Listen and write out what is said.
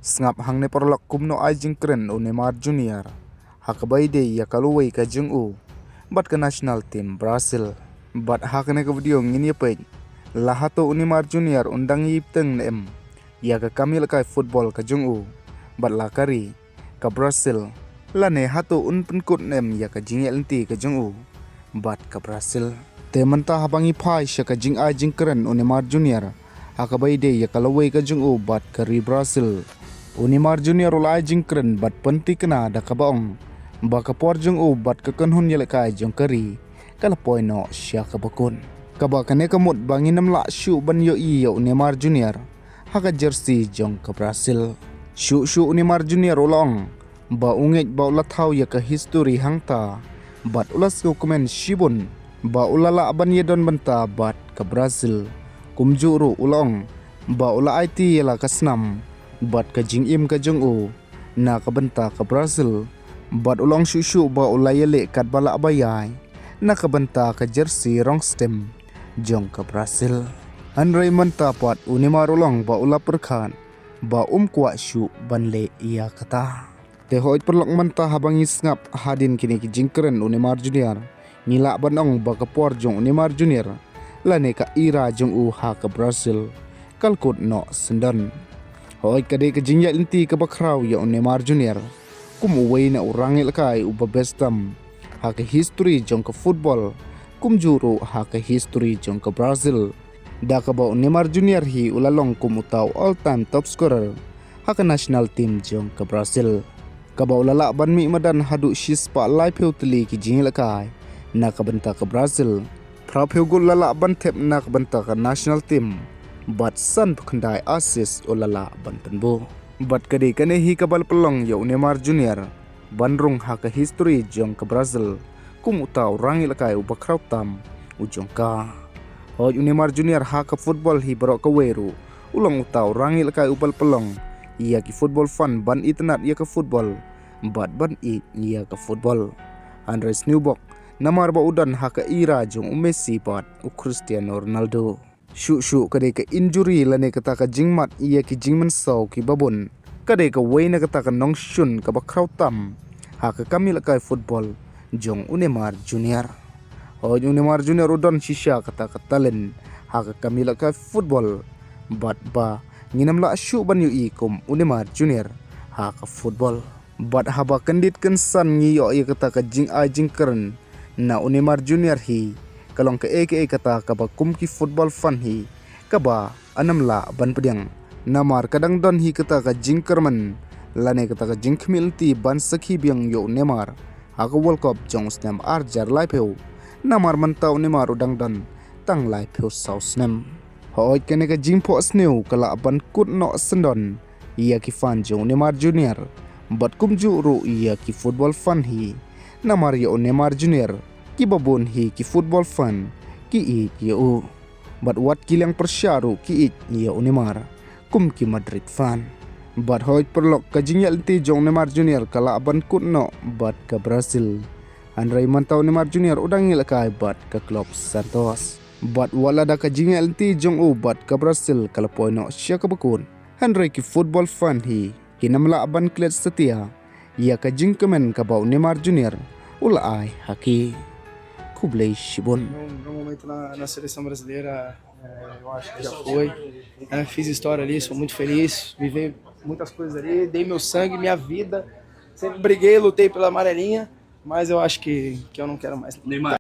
Sngap hang ne porlok kumno ai jingkren o Neymar Junior. Hakabai de ya kaluway ka jing u. Bat ka national team Brazil. Bat hakane ka video ngini pej. Lahato Neymar Junior undang yipteng nem. Ya ka kamil kai football ka jing u. Bat lakari ka Brazil. Lane hato un penkut nem ya ka jingel nti ka jing u. Bat ka Brazil. Te mentah habangi pai sya ka jing ai jingkren o Neymar Junior. Hakabai de ya kaluway ka jing u bat ka ri Brazil. Neymar Junior ulai jingkren bat penti kena da kabaong. Baka por jung u bat kekenhun yelekai jong keri. Kala poino sya kabakun. Kabakane kamut bangin nam la syu ban yo iyo Neymar Junior. Haka jersey jong ke Brazil. Syu Neymar Junior ulong. Ba ungej ba ulatau ya ke history hangta. Bat ulas ko komen shibun. Ba ulala ban yedon benta bat ke Brazil. Kumjuru ulong. Ba ula IT yela kasnam. Bat ka jing im ka jung u na ka benta ka Brazil. Bat ulong syu ba ulayele kat bala bayai na ka benta ka jersey rong stem jong ka Brazil. Andrei menta pat Neymar ulong ba ula perkan ba kwa syu banle iya kata. Te hoit perlok menta habang isngap hadin kini ki jingkeren Neymar Junior. Ngila banong ba ka por jong Neymar Junior. Lane ka ira jong u ha ka Brazil. Kalkut no sendan. Hoi kadai ke jinjak inti ke bakrau ya Neymar Junior. Kum uway na urangil kai ubabestam. Hake history jong ke football. Kum juru hake history jong ke Brazil. Da ka ba Neymar Junior hi ulalong kum utaw all time top scorer. Hake national team jong ke Brazil. Ka ba ulala ban mi madan hadu shispa lai peu teli ki jingil kai. Na ka benta ke Brazil. Pra peu gul lala ban tep na ka benta ke national team. Bat san pekendai asis olala ban penbu. Bat kadi kane hi kabal pelong ya Neymar Junior. Bandrung haka history jong ke Brazil. Kum utau rangi lakai ubakrau tam ujong ka. Hoi Neymar Junior haka football hi barok ke weru. Ulang utau rangi lakai ubal pelong. Ia ki football fun ban itnat ia ke football. Bat ban it ia ke football. Andres Newbok namar ba udan haka ira jong Messi bat Cristiano Ronaldo. Syu kadai ke injury lane kata ka jingmat iya ki jingman saw ki babun. Kadai ka way na kata ka nong shun ka bakraw tam. Haka kami lakai football jong Neymar Junior. Hoj Neymar Junior udon shisha kata ka talent. Haka kami lakai football. Bat ba nginam la syu ban yu ikum Neymar Junior. Haka football. Bat haba kendit kensan ngiyo iya kata ka jing ai jingkeren. Na Neymar Junior hi. Kalong ke aka kata kaba kumki football fun hi kaba anam la ban pediang namar kadang don hi kata ka jingkerman lane kata ka jingkmilti ban sakhi biang yo Neymar haka World Cup jong snem arjar lai peu namar mantau Neymar udang don tang lai peu sau snem hoi kene ka jingpo sneu kala ban kut no sendon iya ki fan jong Neymar Junior bat kumju ru iya ki football fun hi namar yo Neymar Junior ki babun hi ki football fun ki i yo bat wat kilang persyaru ki i yo Neymar kum ki Madrid fan bat hoy perlok ka jingyal ti jong Neymar Junior kala ban kutno bat ka Brazil Andrei mantau Neymar Junior udang ngil kai bat ka klub Santos bat wala da ka jingyal ti jong u bat ka Brazil kala poino sya ka bakun Andrei ki football fun hi kinamla ban klet setia ya ka jingkemen ka bau Neymar Junior ula ai haki Kublai Shibun. Meu momento na seleção brasileira, eu acho que já foi. Fiz história ali, sou muito feliz. Vivi muitas coisas ali, dei meu sangue, minha vida. Sempre briguei, lutei pela amarelinha, mas eu acho que eu não quero mais. Neymar.